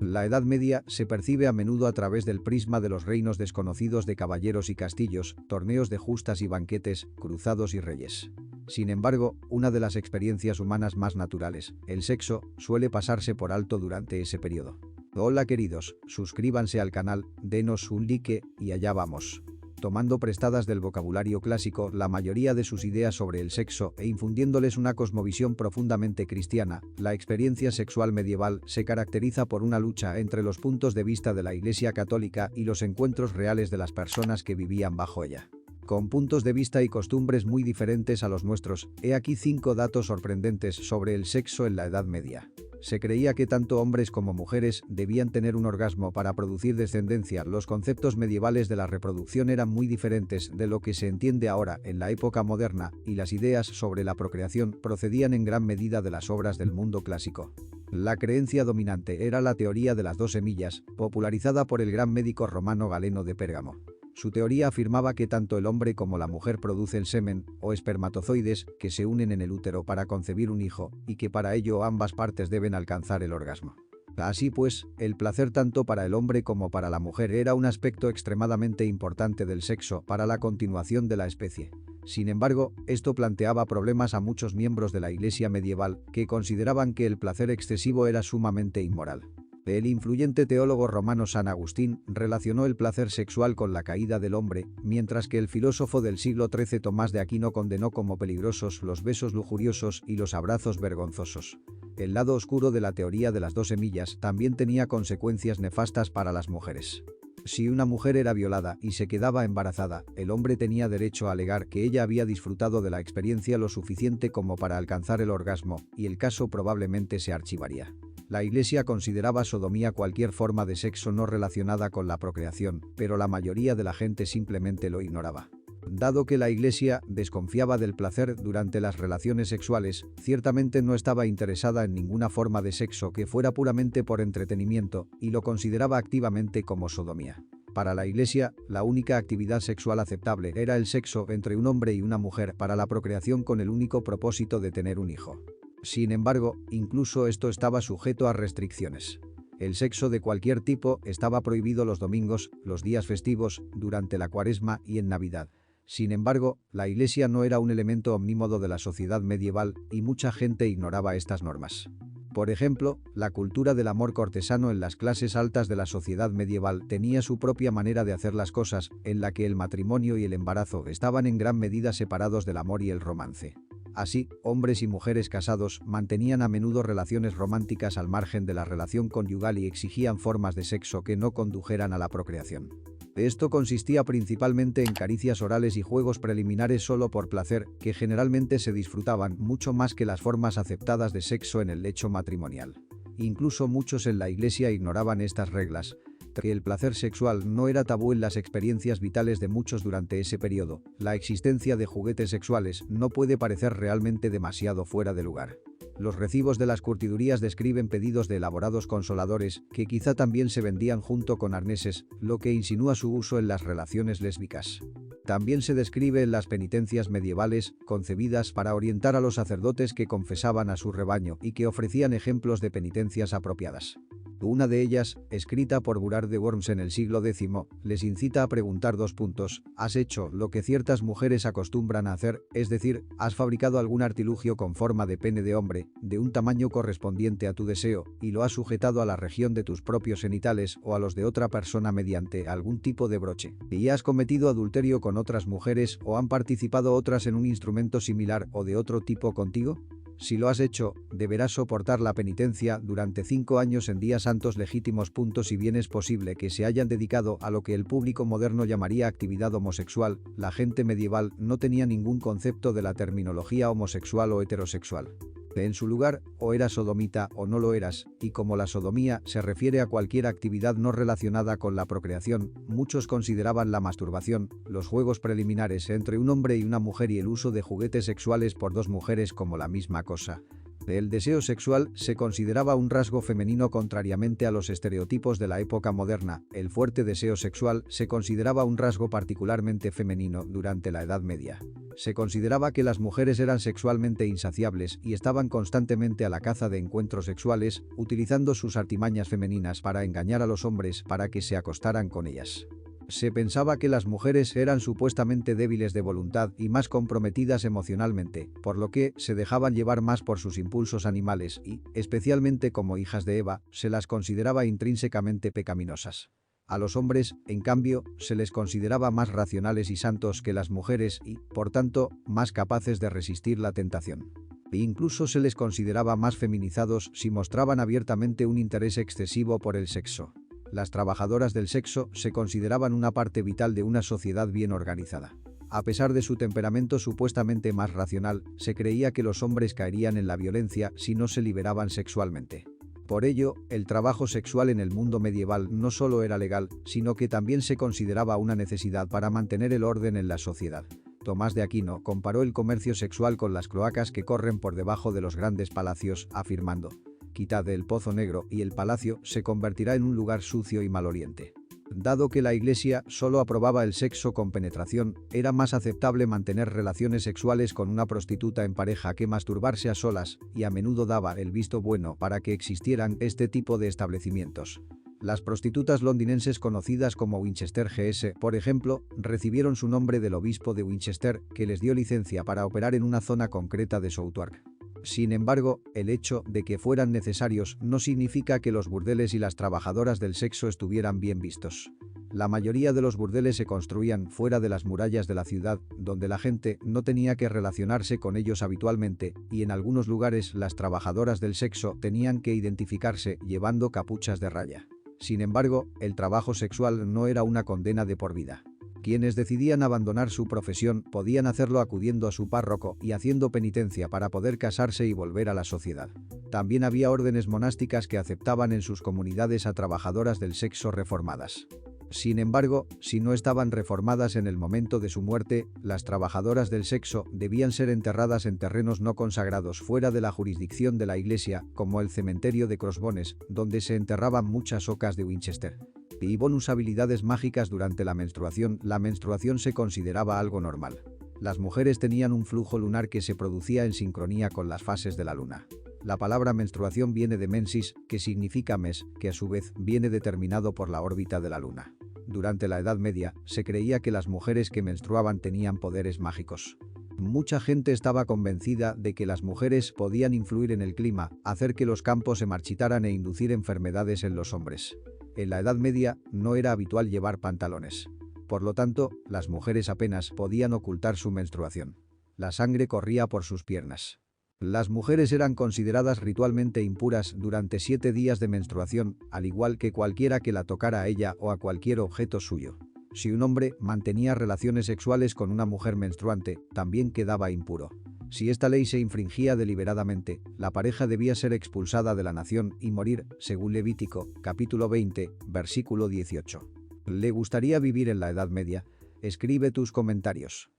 La Edad Media se percibe a menudo a través del prisma de los reinos desconocidos de caballeros y castillos, torneos de justas y banquetes, cruzados y reyes. Sin embargo, una de las experiencias humanas más naturales, el sexo, suele pasarse por alto durante ese periodo. Hola queridos, suscríbanse al canal, denos un like y allá vamos. Tomando prestadas del vocabulario clásico la mayoría de sus ideas sobre el sexo e infundiéndoles una cosmovisión profundamente cristiana, la experiencia sexual medieval se caracteriza por una lucha entre los puntos de vista de la Iglesia Católica y los encuentros reales de las personas que vivían bajo ella. Con puntos de vista y costumbres muy diferentes a los nuestros, he aquí 5 datos sorprendentes sobre el sexo en la Edad Media. Se creía que tanto hombres como mujeres debían tener un orgasmo para producir descendencia. Los conceptos medievales de la reproducción eran muy diferentes de lo que se entiende ahora en la época moderna, y las ideas sobre la procreación procedían en gran medida de las obras del mundo clásico. La creencia dominante era la teoría de las 2 semillas, popularizada por el gran médico romano Galeno de Pérgamo. Su teoría afirmaba que tanto el hombre como la mujer producen semen, o espermatozoides, que se unen en el útero para concebir un hijo, y que para ello ambas partes deben alcanzar el orgasmo. Así pues, el placer tanto para el hombre como para la mujer era un aspecto extremadamente importante del sexo para la continuación de la especie. Sin embargo, esto planteaba problemas a muchos miembros de la Iglesia medieval, que consideraban que el placer excesivo era sumamente inmoral. El influyente teólogo romano San Agustín relacionó el placer sexual con la caída del hombre, mientras que el filósofo del siglo XIII Tomás de Aquino condenó como peligrosos los besos lujuriosos y los abrazos vergonzosos. El lado oscuro de la teoría de las 2 semillas también tenía consecuencias nefastas para las mujeres. Si una mujer era violada y se quedaba embarazada, el hombre tenía derecho a alegar que ella había disfrutado de la experiencia lo suficiente como para alcanzar el orgasmo, y el caso probablemente se archivaría. La Iglesia consideraba sodomía cualquier forma de sexo no relacionada con la procreación, pero la mayoría de la gente simplemente lo ignoraba. Dado que la Iglesia desconfiaba del placer durante las relaciones sexuales, ciertamente no estaba interesada en ninguna forma de sexo que fuera puramente por entretenimiento, y lo consideraba activamente como sodomía. Para la Iglesia, la única actividad sexual aceptable era el sexo entre un hombre y una mujer para la procreación con el único propósito de tener un hijo. Sin embargo, incluso esto estaba sujeto a restricciones. El sexo de cualquier tipo estaba prohibido los domingos, los días festivos, durante la Cuaresma y en Navidad. Sin embargo, la Iglesia no era un elemento omnímodo de la sociedad medieval y mucha gente ignoraba estas normas. Por ejemplo, la cultura del amor cortesano en las clases altas de la sociedad medieval tenía su propia manera de hacer las cosas, en la que el matrimonio y el embarazo estaban en gran medida separados del amor y el romance. Así, hombres y mujeres casados mantenían a menudo relaciones románticas al margen de la relación conyugal y exigían formas de sexo que no condujeran a la procreación. Esto consistía principalmente en caricias orales y juegos preliminares solo por placer, que generalmente se disfrutaban mucho más que las formas aceptadas de sexo en el lecho matrimonial. Incluso muchos en la Iglesia ignoraban estas reglas, que el placer sexual no era tabú en las experiencias vitales de muchos durante ese periodo. La existencia de juguetes sexuales no puede parecer realmente demasiado fuera de lugar. Los recibos de las curtidurías describen pedidos de elaborados consoladores, que quizá también se vendían junto con arneses, lo que insinúa su uso en las relaciones lésbicas. También se describe en las penitencias medievales, concebidas para orientar a los sacerdotes que confesaban a su rebaño y que ofrecían ejemplos de penitencias apropiadas. Una de ellas, escrita por Burard de Worms en el siglo X, les incita a preguntar 2 puntos. ¿Has hecho lo que ciertas mujeres acostumbran a hacer? Es decir, ¿has fabricado algún artilugio con forma de pene de hombre, de un tamaño correspondiente a tu deseo, y lo has sujetado a la región de tus propios genitales o a los de otra persona mediante algún tipo de broche? ¿Y has cometido adulterio con otras mujeres o han participado otras en un instrumento similar o de otro tipo contigo? Si lo has hecho, deberás soportar la penitencia durante 5 años en días santos legítimos. Si bien es posible que se hayan dedicado a lo que el público moderno llamaría actividad homosexual, la gente medieval no tenía ningún concepto de la terminología homosexual o heterosexual. En su lugar, o eras sodomita o no lo eras, y como la sodomía se refiere a cualquier actividad no relacionada con la procreación, muchos consideraban la masturbación, los juegos preliminares entre un hombre y una mujer y el uso de juguetes sexuales por 2 mujeres como la misma cosa. El deseo sexual se consideraba un rasgo femenino contrariamente a los estereotipos de la época moderna. El fuerte deseo sexual se consideraba un rasgo particularmente femenino durante la Edad Media. Se consideraba que las mujeres eran sexualmente insaciables y estaban constantemente a la caza de encuentros sexuales, utilizando sus artimañas femeninas para engañar a los hombres para que se acostaran con ellas. Se pensaba que las mujeres eran supuestamente débiles de voluntad y más comprometidas emocionalmente, por lo que se dejaban llevar más por sus impulsos animales y, especialmente como hijas de Eva, se las consideraba intrínsecamente pecaminosas. A los hombres, en cambio, se les consideraba más racionales y santos que las mujeres y, por tanto, más capaces de resistir la tentación. E incluso se les consideraba más feminizados si mostraban abiertamente un interés excesivo por el sexo. Las trabajadoras del sexo se consideraban una parte vital de una sociedad bien organizada. A pesar de su temperamento supuestamente más racional, se creía que los hombres caerían en la violencia si no se liberaban sexualmente. Por ello, el trabajo sexual en el mundo medieval no solo era legal, sino que también se consideraba una necesidad para mantener el orden en la sociedad. Tomás de Aquino comparó el comercio sexual con las cloacas que corren por debajo de los grandes palacios, afirmando: quitad el pozo negro y el palacio se convertirá en un lugar sucio y maloliente. Dado que la Iglesia solo aprobaba el sexo con penetración, era más aceptable mantener relaciones sexuales con una prostituta en pareja que masturbarse a solas, y a menudo daba el visto bueno para que existieran este tipo de establecimientos. Las prostitutas londinenses conocidas como Winchester GS, por ejemplo, recibieron su nombre del obispo de Winchester, que les dio licencia para operar en una zona concreta de Southwark. Sin embargo, el hecho de que fueran necesarios no significa que los burdeles y las trabajadoras del sexo estuvieran bien vistos. La mayoría de los burdeles se construían fuera de las murallas de la ciudad, donde la gente no tenía que relacionarse con ellos habitualmente, y en algunos lugares las trabajadoras del sexo tenían que identificarse llevando capuchas de raya. Sin embargo, el trabajo sexual no era una condena de por vida. Quienes decidían abandonar su profesión podían hacerlo acudiendo a su párroco y haciendo penitencia para poder casarse y volver a la sociedad. También había órdenes monásticas que aceptaban en sus comunidades a trabajadoras del sexo reformadas. Sin embargo, si no estaban reformadas en el momento de su muerte, las trabajadoras del sexo debían ser enterradas en terrenos no consagrados fuera de la jurisdicción de la Iglesia, como el cementerio de Crossbones, donde se enterraban muchas ocas de Winchester. Y bonus habilidades mágicas durante la menstruación se consideraba algo normal. Las mujeres tenían un flujo lunar que se producía en sincronía con las fases de la luna. La palabra menstruación viene de mensis, que significa mes, que a su vez viene determinado por la órbita de la luna. Durante la Edad Media, se creía que las mujeres que menstruaban tenían poderes mágicos. Mucha gente estaba convencida de que las mujeres podían influir en el clima, hacer que los campos se marchitaran e inducir enfermedades en los hombres. En la Edad Media no era habitual llevar pantalones. Por lo tanto, las mujeres apenas podían ocultar su menstruación. La sangre corría por sus piernas. Las mujeres eran consideradas ritualmente impuras durante 7 días de menstruación, al igual que cualquiera que la tocara a ella o a cualquier objeto suyo. Si un hombre mantenía relaciones sexuales con una mujer menstruante, también quedaba impuro. Si esta ley se infringía deliberadamente, la pareja debía ser expulsada de la nación y morir, según Levítico, capítulo 20, versículo 18. ¿Le gustaría vivir en la Edad Media? Escribe tus comentarios.